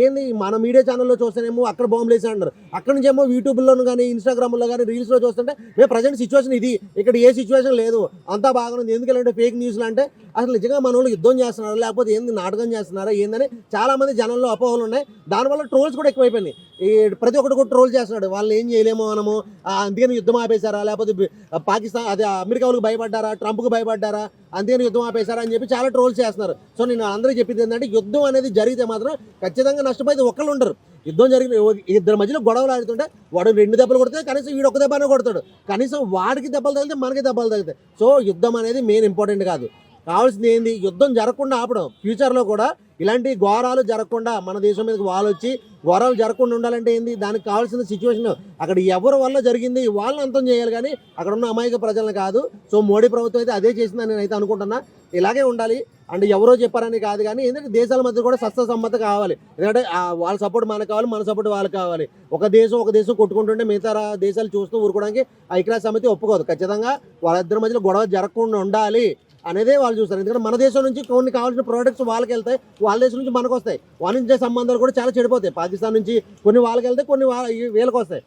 ఏంది మన మీడియా ఛానల్లో చూస్తేనేమో అక్కడ బాంబులు వేసి అంటారు, అక్కడ నుంచి ఏమో యూట్యూబ్లోను కానీ ఇన్స్టాగ్రామ్లో కానీ రీల్స్లో చూస్తుంటే మేము ప్రజెంట్ సిచ్యువేషన్ ఇది, ఇక్కడ ఏ సిచ్యువేషన్ లేదు, అంతా బాగుంది, ఎందుకంటే ఫేక్ న్యూస్లు అంటే అసలు నిజంగా మన వాళ్ళు యుద్ధం చేస్తున్నారా లేకపోతే ఏంది నాటకం చేస్తున్నారా ఏందని చాలామంది జనంలో అపోహలు ఉన్నాయి. దానివల్ల ట్రోల్స్ కూడా ఎక్కువైపోయినాయి. ఈ ప్రతి ఒక్కటి కూడా ట్రోల్ చేస్తున్నాడు, వాళ్ళని ఏం చేయలేమో మనము, అందుకని యుద్ధం ఆపేశారా, లేకపోతే పాకిస్తాన్ అదే అమెరికా వాళ్ళకి భయపడ్డారా, ట్రంప్కి భయపడ్డారా, అందుకని యుద్ధం ఆపేశారా అని చెప్పి చాలా ట్రోల్స్ చేస్తున్నారు. సో నేను అందరికీ చెప్పింది ఏంటంటే యుద్ధం అనేది జరిగితే మాత్రం ఖచ్చితంగా నష్టపోయేది ఒకళ్ళు ఉండరు. యుద్ధం జరిగిన ఇద్దరి మధ్యలో గొడవలు ఆడుతుంటే వాడు 2 దెబ్బలు కొడితే కనీసం వీడు ఒక దెబ్బనే కొడతాడు, కనీసం వాడికి దెబ్బలు తగిలితే మనకి దెబ్బలు తగులుతాయి. సో యుద్ధం అనేది మెయిన్ ఇంపార్టెంట్ కాదు, కావాల్సింది ఏంది యుద్ధం జరగకుండా ఆపడం. ఫ్యూచర్లో కూడా ఇలాంటి ఘోరాలు జరగకుండా మన దేశం మీదకి వాళ్ళు వచ్చి ఘోరాలు జరగకుండా ఉండాలంటే ఏంది, దానికి కావాల్సిన సిచ్యువేషన్ అక్కడ ఎవరి వల్ల జరిగింది వాళ్ళని అంతం చేయాలి, కానీ అక్కడ ఉన్న అమాయక ప్రజలను కాదు. సో మోడీ ప్రభుత్వం అయితే అదే చేసిందని నేనైతే అనుకుంటున్నా. ఇలాగే ఉండాలి అంటే ఎవరో చెప్పారని కాదు, కానీ ఏంటంటే దేశాల మధ్య కూడా సమ్మత కావాలి. ఎందుకంటే వాళ్ళ సపోర్ట్ మనకు కావాలి, మన సపోర్ట్ వాళ్ళకి కావాలి. ఒక దేశం కొట్టుకుంటుంటే మిగతా దేశాలు చూస్తూ ఊరుకోవడానికి ఐక్యరాజ్య సమితి ఒప్పుకోదు. ఖచ్చితంగా వాళ్ళిద్దరి మధ్యలో గొడవ జరగకుండా ఉండాలి అనేదే వాళ్ళు చూస్తారు. ఎందుకంటే మన దేశం నుంచి కొన్ని కావాల్సిన ప్రోడక్ట్స్ వాళ్ళకి వెళ్తాయి, వాళ్ళ దేశం నుంచి మనకు వస్తాయి. వాణిజ్య సంబంధాలు కూడా చాలా చెడిపోతాయి. పాకిస్తాన్ నుంచి కొన్ని వాళ్ళకి వెళ్తాయి, కొన్ని వీళ్ళకి వస్తాయి.